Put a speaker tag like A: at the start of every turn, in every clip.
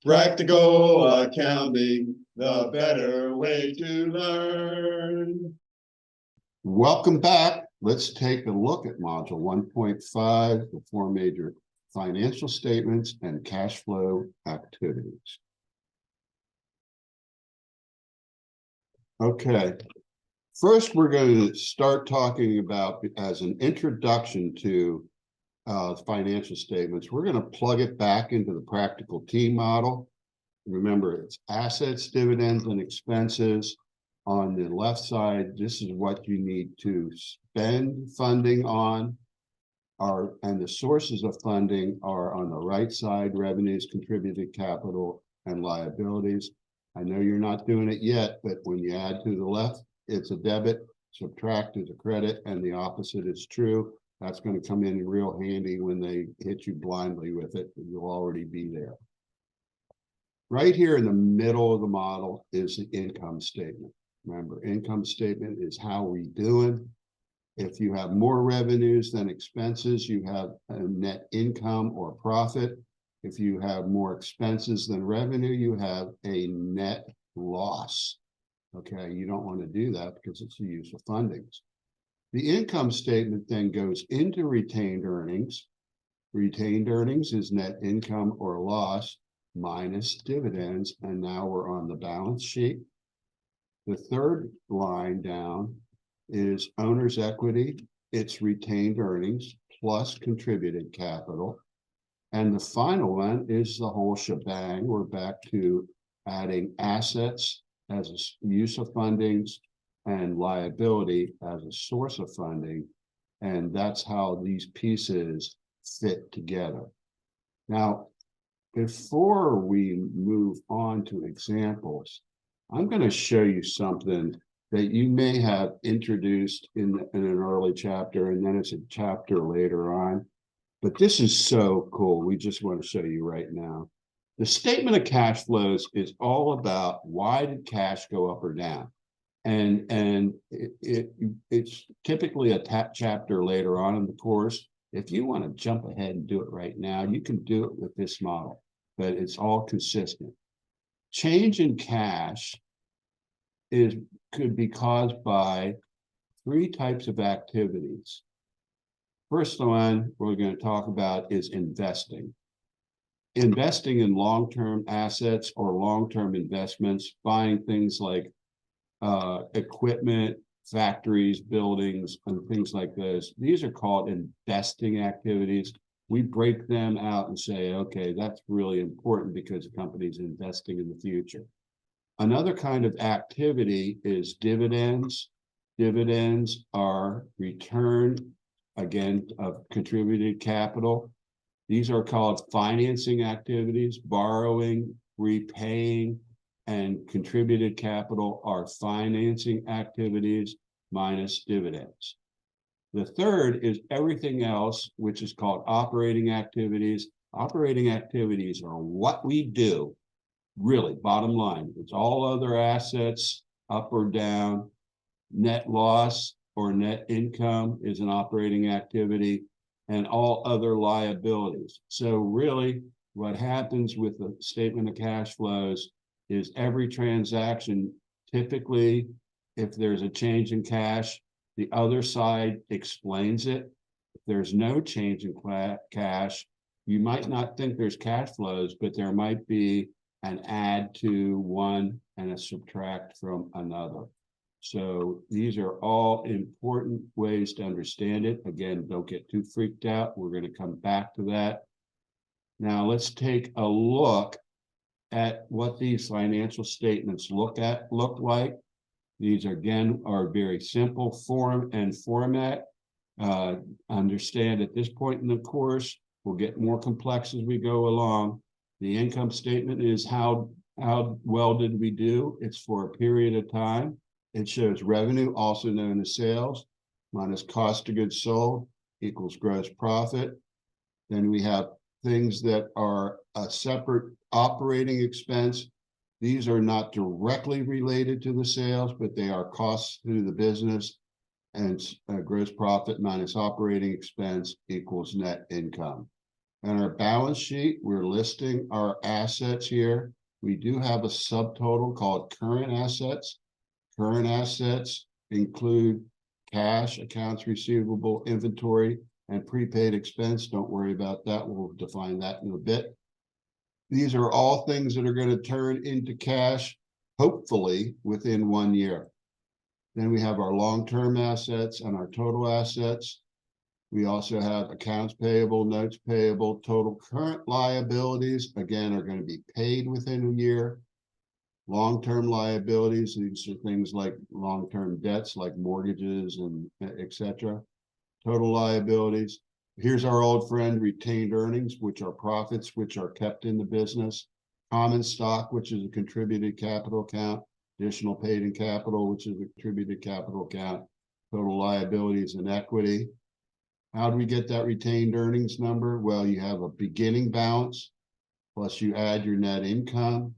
A: Practical accounting, the better way to learn.
B: Welcome back. Let's take a look at Module 1.5, the four major financial statements and cash flow activities. Okay, first we're going to start talking about, as an introduction to financial statements, we're going to plug it back into the practical T model. Remember, it's assets, dividends, and expenses. On the left side, this is what you need to spend funding on, and the sources of funding are on the right side: revenues, contributed capital, and liabilities. I know you're not doing it yet, but when you add to the left, it's a debit, subtract is a credit, and the opposite is true. That's going to come in real handy when they hit you blindly with it, and you'll already be there. Right here in the middle of the model is the income statement. Remember, income statement is how we doing. If you have more revenues than expenses, you have a net income or profit. If you have more expenses than revenue, you have a net loss. Okay, you don't want to do that because it's the use of fundings. The income statement then goes into retained earnings. Retained earnings is net income or loss minus dividends, and now we're on the balance sheet. The third line down is owner's equity. It's retained earnings plus contributed capital. And the final one is the whole shebang. We're back to adding assets as a use of fundings and liability as a source of funding. And that's how these pieces fit together. Now, before we move on to examples, I'm going to show you something that you may have introduced in an early chapter, and then it's a chapter later on. But this is so cool. We just want to show you right now. The statement of cash flows is all about why did cash go up or down? And it's typically a chapter later on in the course. If you want to jump ahead and do it right now, you can do it with this model, but it's all consistent. Change in cash could be caused by three types of activities. First one we're going to talk about is investing. Investing in long-term assets or long-term investments, buying things like equipment, factories, buildings, and things like this. These are called investing activities. We break them out and say, okay, that's really important because the company's investing in the future. Another kind of activity is dividends. Dividends are return, again, of contributed capital. These are called financing activities. Borrowing, repaying, and contributed capital are financing activities minus dividends. The third is everything else, which is called operating activities. Operating activities are what we do, really, bottom line. It's all other assets, up or down. Net loss or net income is an operating activity, and all other liabilities. So really, what happens with the statement of cash flows is every transaction, typically, if there's a change in cash, the other side explains it. If there's no change in cash, you might not think there's cash flows, but there might be an add to one and a subtract from another. So these are all important ways to understand it. Again, don't get too freaked out. We're going to come back to that. Now let's take a look at what these financial statements look like. These again are very simple form and format. Understand at this point in the course, we'll get more complex as we go along. The income statement is how well did we do? It's for a period of time. It shows revenue, also known as sales, minus cost of goods sold equals gross profit. Then we have things that are a separate operating expense. These are not directly related to the sales, but they are costs to the business, and gross profit minus operating expense equals net income. On our balance sheet, we're listing our assets here. We do have a subtotal called current assets. Current assets include cash, accounts receivable, inventory, and prepaid expense. Don't worry about that. We'll define that in a bit. These are all things that are going to turn into cash, hopefully within 1 year. Then we have our long-term assets and our total assets. We also have accounts payable, notes payable, total current liabilities, again, are going to be paid within a year. Long-term liabilities, these are things like long-term debts, like mortgages and etc. Total liabilities. Here's our old friend, retained earnings, which are profits, which are kept in the business. Common stock, which is a contributed capital account. Additional paid-in capital, which is a contributed capital account. Total liabilities and equity. How do we get that retained earnings number? Well, you have a beginning balance, plus you add your net income,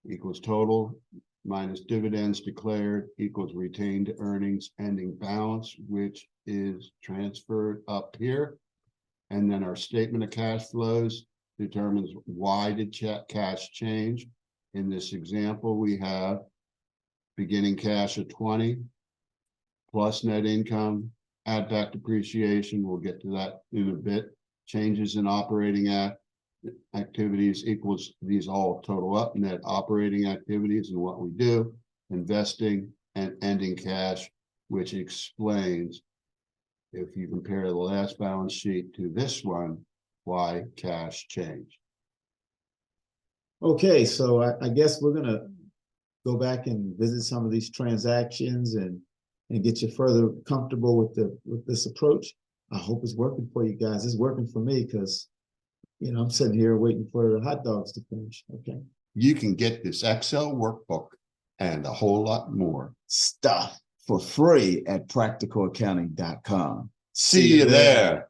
B: equals total, minus dividends declared, equals retained earnings ending balance, which is transferred up here. And then our statement of cash flows determines why did cash change. In this example, we have beginning cash of 20 plus net income, add back depreciation. We'll get to that in a bit. Changes in operating activities equals these all total up, net operating activities and what we do, investing and ending cash, which explains, if you compare the last balance sheet to this one, why cash changed.
C: Okay, so I guess we're gonna go back and visit some of these transactions and get you further comfortable with this approach. I hope it's working for you guys. It's working for me because, you know, I'm sitting here waiting for the hot dogs to finish. Okay.
B: You can get this Excel workbook and a whole lot more
C: Stuff for free at practicalaccounting.com.
B: See you there.